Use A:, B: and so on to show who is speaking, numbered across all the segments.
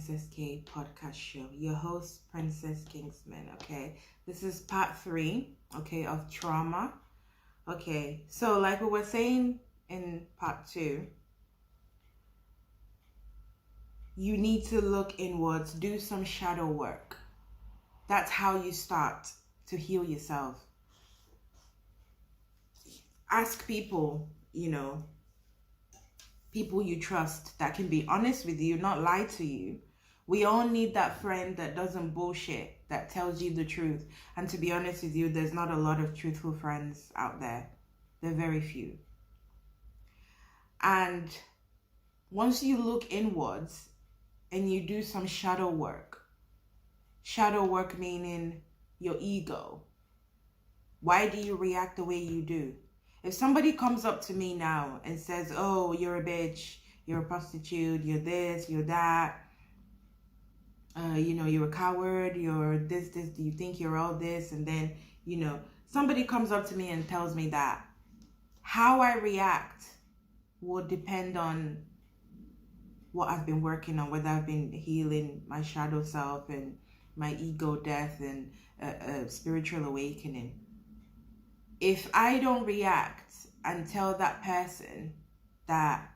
A: Princess K podcast show. Your host, Princess Kingsman. Okay, this is part 3, okay, of trauma. Okay, so like we were saying in part 2, you need to look inwards, do some shadow work. That's how you start to heal yourself. Ask people, people you trust that can be honest with you, not lie to you. We all need that friend that doesn't bullshit, that tells you the truth. And to be honest with you, there's not a lot of truthful friends out there. They're very few. And once you look inwards and you do some shadow work meaning your ego. Why do you react the way you do? If somebody comes up to me now and says, oh, you're a bitch, you're a prostitute, you're this, you're that, you're a coward, you're this, do you think you're all this? And then, somebody comes up to me and tells me that, how I react will depend on what I've been working on, whether I've been healing my shadow self and my ego death and spiritual awakening. If I don't react and tell that person that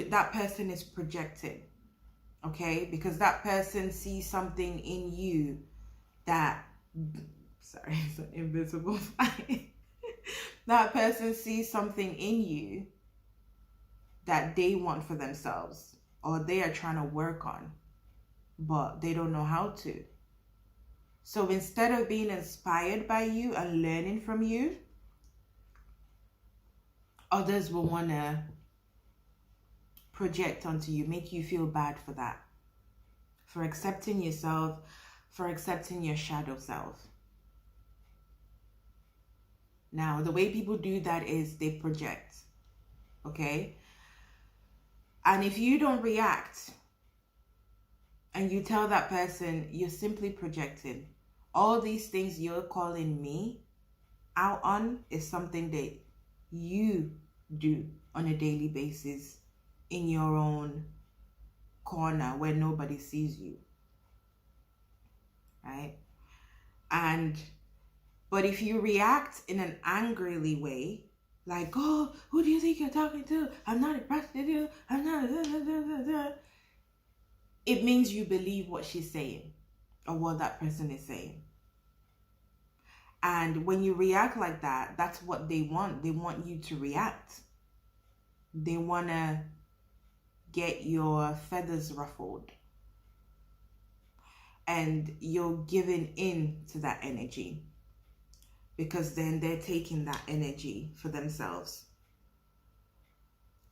A: that person is projected, okay? Because that person sees something in you that, sorry, it's an invisible fire. That person sees something in you that they want for themselves or they are trying to work on, but they don't know how to. So instead of being inspired by you and learning from you, others will want to project onto you, make you feel bad for that, for accepting yourself, for accepting your shadow self. Now, the way people do that is they project, okay? And if you don't react and you tell that person you're simply projecting, all these things you're calling me out on is something that you do on a daily basis in your own corner where nobody sees you, right? But if you react in an angrily way, like, oh, who do you think you're talking to? I'm not a prostitute. I'm not. It means you believe what she's saying or what that person is saying. And when you react like that, that's what they want. They want you to react. They want to get your feathers ruffled. And you're giving in to that energy, because then they're taking that energy for themselves.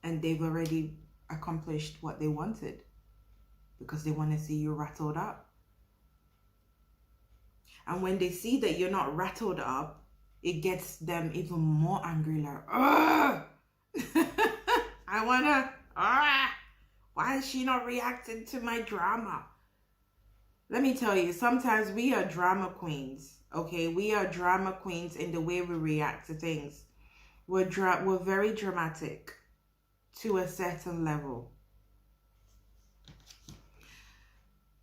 A: And they've already accomplished what they wanted, because they want to see you rattled up. And when they see that you're not rattled up, it gets them even more angry, like, ugh! I wanna, why is she not reacting to my drama? Let me tell you, sometimes we are drama queens, okay? We are drama queens in the way we react to things. We're very dramatic to a certain level.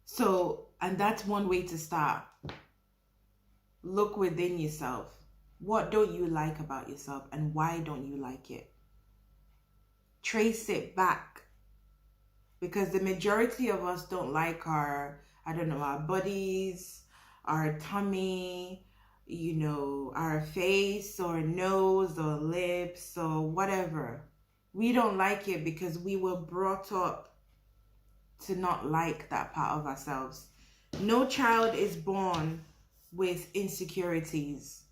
A: So, and that's one way to start. Look within yourself. What don't you like about yourself and why don't you like it? Trace it back. Because the majority of us don't like our bodies, our tummy, our face or nose or lips or whatever. We don't like it because we were brought up to not like that part of ourselves. No child is born with insecurities.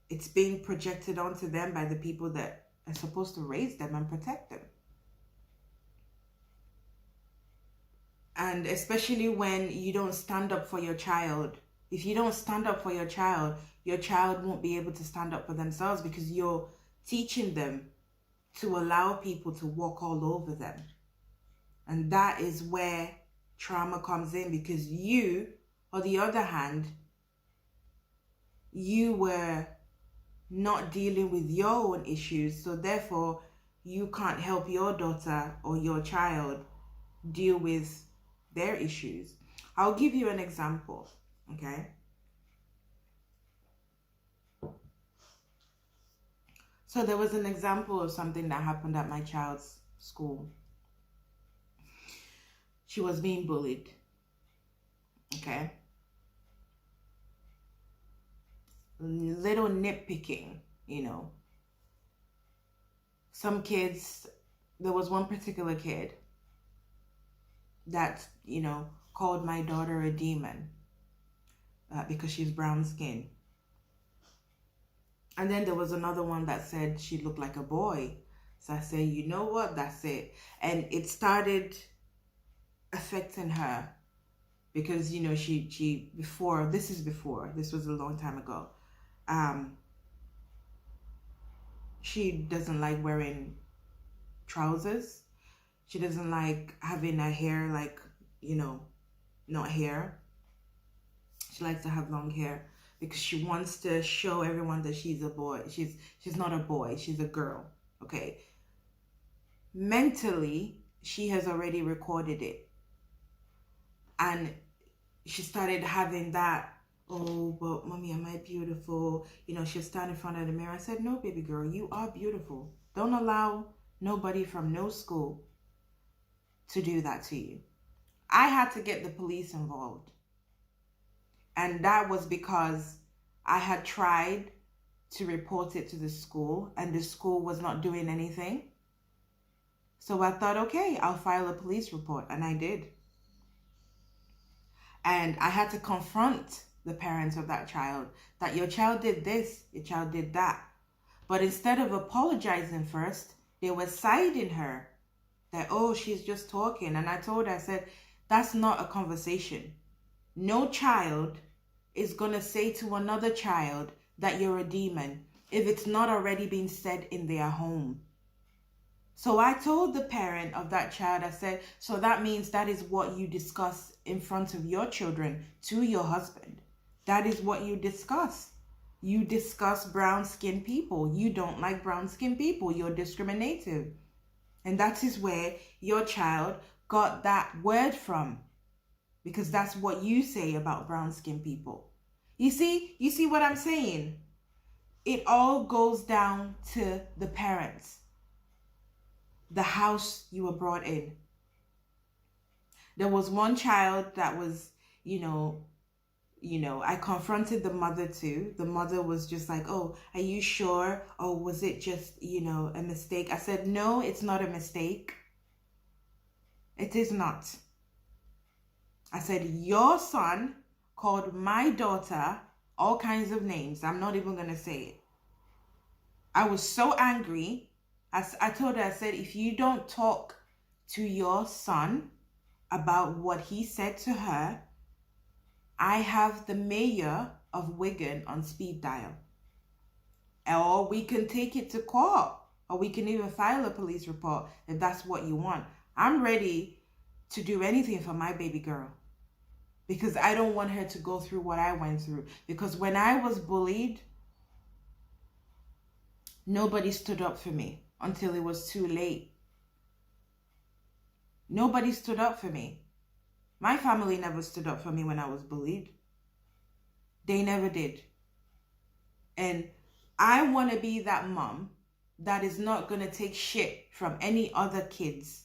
A: It's being projected onto them by the people that are supposed to raise them and protect them. And especially when you don't stand up for your child. If you don't stand up for your child won't be able to stand up for themselves, because you're teaching them to allow people to walk all over them. And that is where trauma comes in, because you, on the other hand, you were not dealing with your own issues, so therefore you can't help your daughter or your child deal with their issues. I'll give you an example, okay? So there was an example of something that happened at my child's school. She was being bullied, okay? Little nitpicking, Some kids, there was one particular kid that, called my daughter a demon because she's brown skinned. And then there was another one that said she looked like a boy. So I said, you know what, that's it. And it started affecting her because, she before, this was a long time ago. She doesn't like wearing trousers. She doesn't like having her hair not hair. She likes to have long hair because she wants to show everyone that she's a boy. She's not a boy, she's a girl, okay? Mentally, she has already recorded it. And she started having that, oh, but mommy, am I beautiful? She'll stand in front of the mirror. I said, no, baby girl, you are beautiful. Don't allow nobody from no school to do that to you. I had to get the police involved. And that was because I had tried to report it to the school and the school was not doing anything. So I thought, okay, I'll file a police report. And I did. And I had to confront the parents of that child that your child did this, your child did that. But instead of apologizing first, they were siding her that, oh, she's just talking. And I told her, I said, that's not a conversation. No child is going to say to another child that you're a demon if it's not already been said in their home. So I told the parent of that child, I said, so that means that is what you discuss in front of your children to your husband. That is what you discuss. You discuss brown-skinned people. You don't like brown-skinned people. You're discriminative. And that is where your child got that word from. Because that's what you say about brown-skinned people. You see what I'm saying? It all goes down to the parents. The house you were brought in. There was one child that was, I confronted the mother too. The mother was just like, oh, are you sure? Or was it just, a mistake? I said, no, it's not a mistake. It is not. I said, your son called my daughter all kinds of names. I'm not even going to say it. I was so angry. I told her, I said, if you don't talk to your son about what he said to her, I have the mayor of Wigan on speed dial. Or we can take it to court. Or we can even file a police report if that's what you want. I'm ready to do anything for my baby girl. Because I don't want her to go through what I went through. Because when I was bullied, nobody stood up for me until it was too late. Nobody stood up for me. My family never stood up for me when I was bullied. They never did. And I want to be that mom that is not going to take shit from any other kids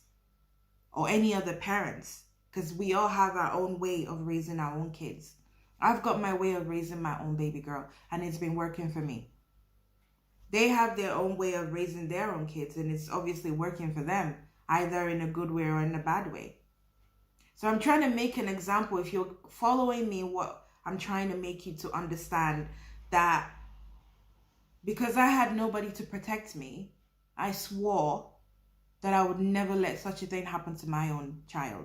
A: or any other parents. Because we all have our own way of raising our own kids. I've got my way of raising my own baby girl, and it's been working for me. They have their own way of raising their own kids, and it's obviously working for them, either in a good way or in a bad way. So I'm trying to make an example. If you're following me, what I'm trying to make you to understand that because I had nobody to protect me, I swore that I would never let such a thing happen to my own child.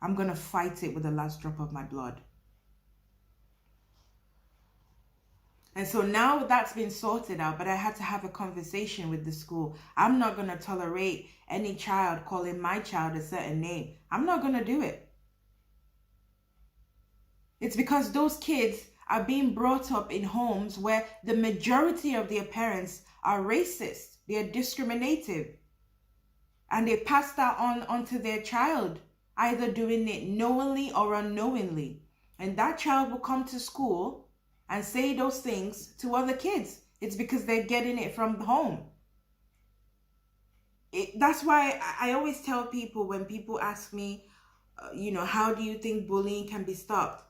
A: I'm going to fight it with the last drop of my blood. And so now that's been sorted out, but I had to have a conversation with the school. I'm not going to tolerate any child calling my child a certain name. I'm not going to do it. It's because those kids are being brought up in homes where the majority of their parents are racist. They are discriminative. And they pass that on onto their child. either doing it knowingly or unknowingly. And that child will come to school and say those things to other kids. It's because they're getting it from home. That's why I always tell people, when people ask me, how do you think bullying can be stopped?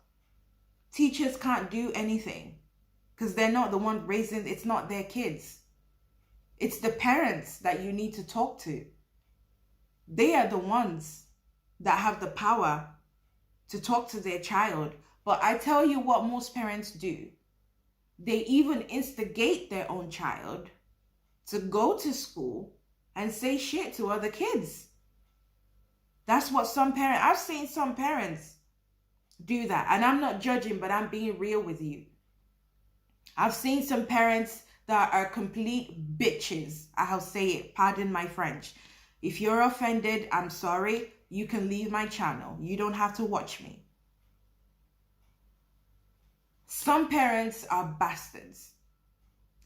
A: Teachers can't do anything because they're not the one raising, it's not their kids. It's the parents that you need to talk to. They are the ones that have the power to talk to their child. But I tell you what most parents do. They even instigate their own child to go to school and say shit to other kids. That's what I've seen some parents do that. And I'm not judging, but I'm being real with you. I've seen some parents that are complete bitches. I'll say it, pardon my French. If you're offended, I'm sorry. You can leave my channel. You don't have to watch me. Some parents are bastards.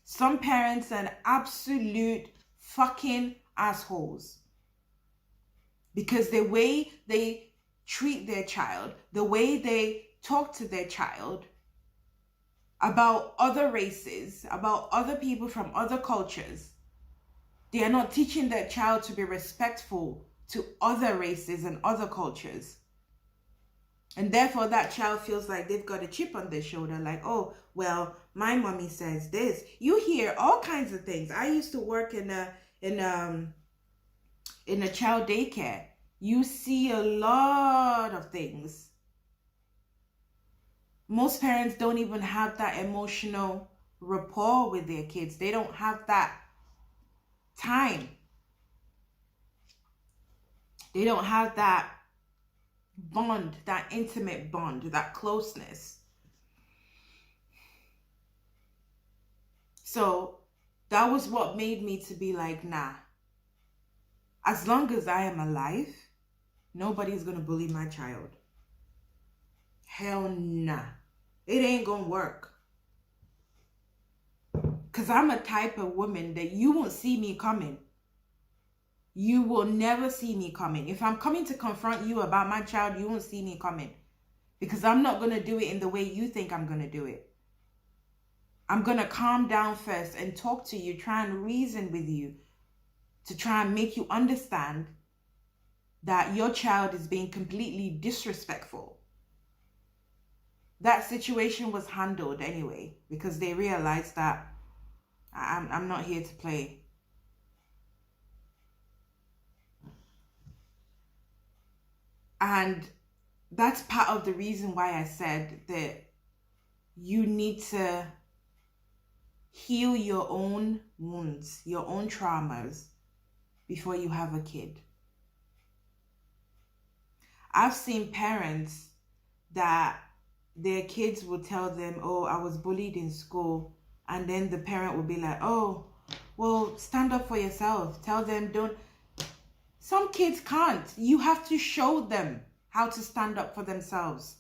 A: Some parents are absolute fucking assholes. Because the way they treat their child, the way they talk to their child about other races, about other people from other cultures, they are not teaching their child to be respectful to other races and other cultures. And therefore that child feels like they've got a chip on their shoulder, like, oh, well, my mommy says this. You hear all kinds of things. I used to work in a child daycare. You see a lot of things. Most parents don't even have that emotional rapport with their kids. They don't have that time. They don't have that bond, that intimate bond, that closeness. So that was what made me to be like, nah. As long as I am alive, nobody's gonna bully my child. Hell nah. It ain't gonna work. Because I'm a type of woman that you won't see me coming. You will never see me coming. If I'm coming to confront you about my child, you won't see me coming. Because I'm not gonna do it in the way you think I'm gonna do it. I'm gonna calm down first and talk to you, try and reason with you, to try and make you understand that your child is being completely disrespectful. That situation was handled anyway, because they realized that I'm not here to play. And that's part of the reason why I said that you need to heal your own wounds, your own traumas before you have a kid. I've seen parents that their kids will tell them, oh, I was bullied in school. And then the parent will be like, oh, well, stand up for yourself. Tell them, don't. Some kids can't. You have to show them how to stand up for themselves.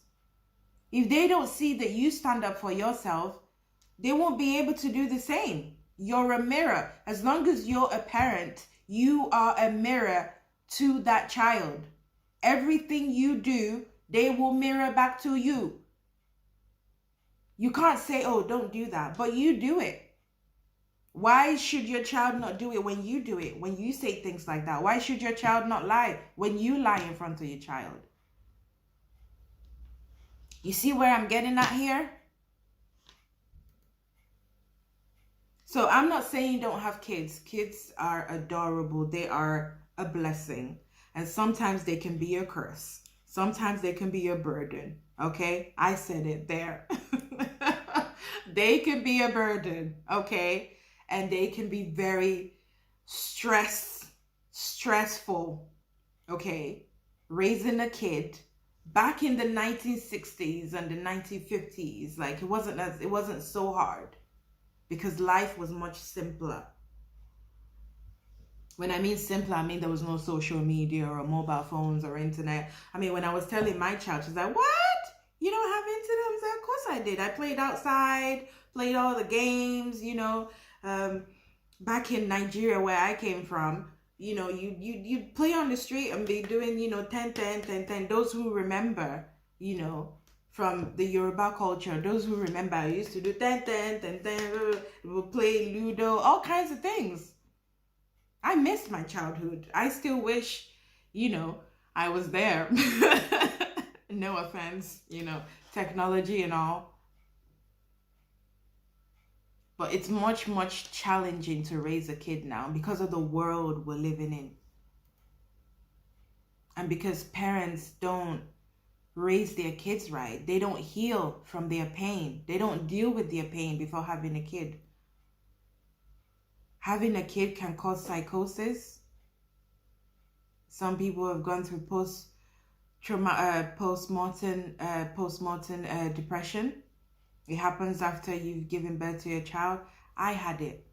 A: If they don't see that you stand up for yourself, they won't be able to do the same. You're a mirror. As long as you're a parent, you are a mirror to that child. Everything you do, they will mirror back to you. You can't say, oh, don't do that, but you do it. Why should your child not do it when you do it, when you say things like that? Why should your child not lie when you lie in front of your child? You see where I'm getting at here? So I'm not saying don't have kids. Kids are adorable. They are a blessing. And sometimes they can be a curse. Sometimes they can be a burden. Okay? I said it there. They can be a burden. Okay? And they can be very stressful. Okay? Raising a kid back in the 1960s and the 1950s, like it wasn't so hard because life was much simpler. When I mean simpler, I mean there was no social media or mobile phones or internet. I mean, when I was telling my child, she's like, what? You don't have internet? I was like, of course I did. I played outside, played all the games, Back in Nigeria where I came from, you play on the street and be doing 10 10 10 10. Those who remember, from the Yoruba culture, those who remember, I used to do 10 10 10 10. We'll play Ludo, all kinds of things. I missed my childhood. I still wish, I was there. No offense, technology and all. But it's much, much challenging to raise a kid now because of the world we're living in. And because parents don't raise their kids right. They don't heal from their pain. They don't deal with their pain before having a kid. Having a kid can cause psychosis. Some people have gone through postmortem depression. It happens after you've given birth to your child. I had it.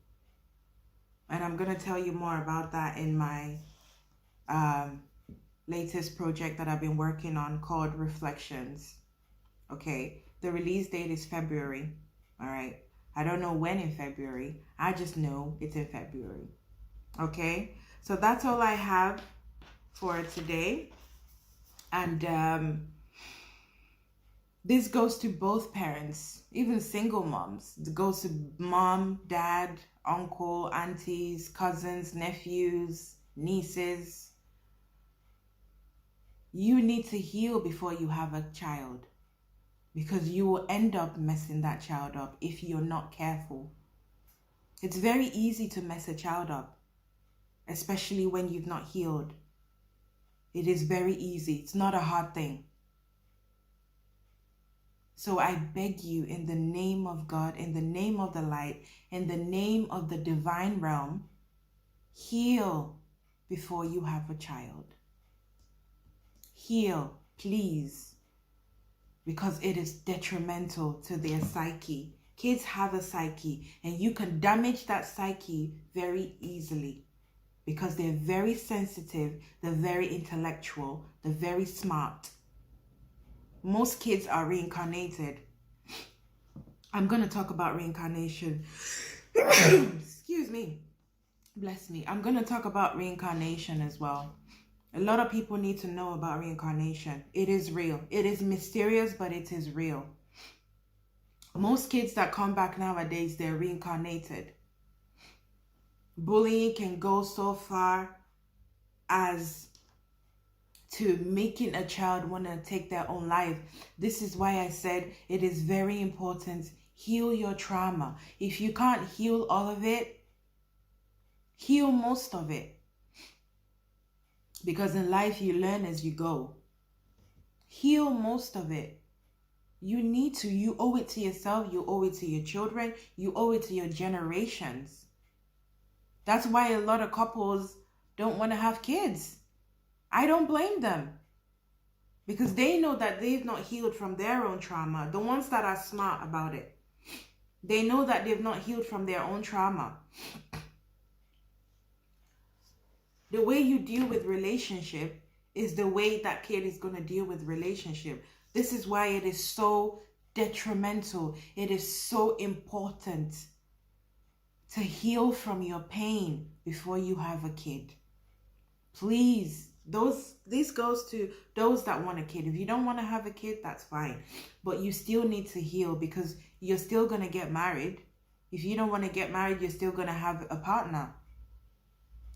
A: And I'm going to tell you more about that in my latest project that I've been working on called Reflections. Okay. The release date is February. All right. I don't know when in February. I just know it's in February. Okay. So that's all I have for today. And this goes to both parents, even single moms. It goes to mom, dad, uncle, aunties, cousins, nephews, nieces. You need to heal before you have a child, because you will end up messing that child up if you're not careful. It's very easy to mess a child up, especially when you've not healed. It is very easy. It's not a hard thing. So I beg you, in the name of God, in the name of the light, in the name of the divine realm, heal before you have a child. Heal, please, because it is detrimental to their psyche. Kids have a psyche, and you can damage that psyche very easily because they're very sensitive, they're very intellectual, they're very smart. Most kids are reincarnated. I'm going to talk about reincarnation. Excuse me. Bless me. I'm going to talk about reincarnation as well. A lot of people need to know about reincarnation. It is real. It is mysterious, but it is real. Most kids that come back nowadays, they're reincarnated. Bullying can go so far as to making a child want to take their own life. This is why I said it is very important. Heal your trauma. If you can't heal all of it, heal most of it. Because in life, you learn as you go. Heal most of it. You need to. You owe it to yourself. You owe it to your children. You owe it to your generations. That's why a lot of couples don't want to have kids. I don't blame them. Because they know that they've not healed from their own trauma. The ones that are smart about it. They know that they've not healed from their own trauma. The way you deal with relationship is the way that kid is going to deal with relationship. This is why it is so detrimental. It is so important to heal from your pain before you have a kid. Please, this goes to those that want a kid. If you don't want to have a kid, that's fine. But you still need to heal because you're still going to get married. If you don't want to get married, you're still going to have a partner.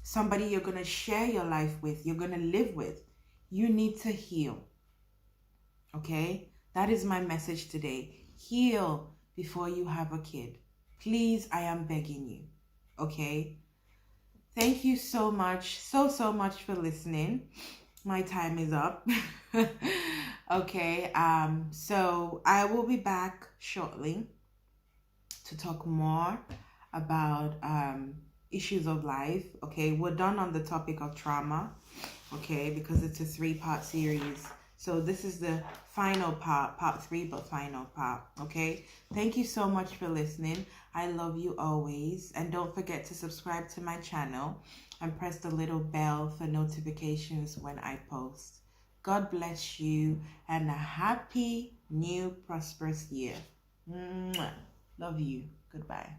A: Somebody you're going to share your life with, you're going to live with. You need to heal. Okay? That is my message today. Heal before you have a kid. Please, I am begging you. Okay? Thank you so much, so much for listening. My time is up. Okay, so I will be back shortly to talk more about issues of life. Okay, we're done on the topic of trauma, okay, because it's a 3-part series. So this is the final part 3, but final part. Okay, thank you so much for listening. I love you always, and don't forget to subscribe to my channel and press the little bell for notifications when I post. God bless you, and a happy new prosperous year. Mwah. Love you. Goodbye.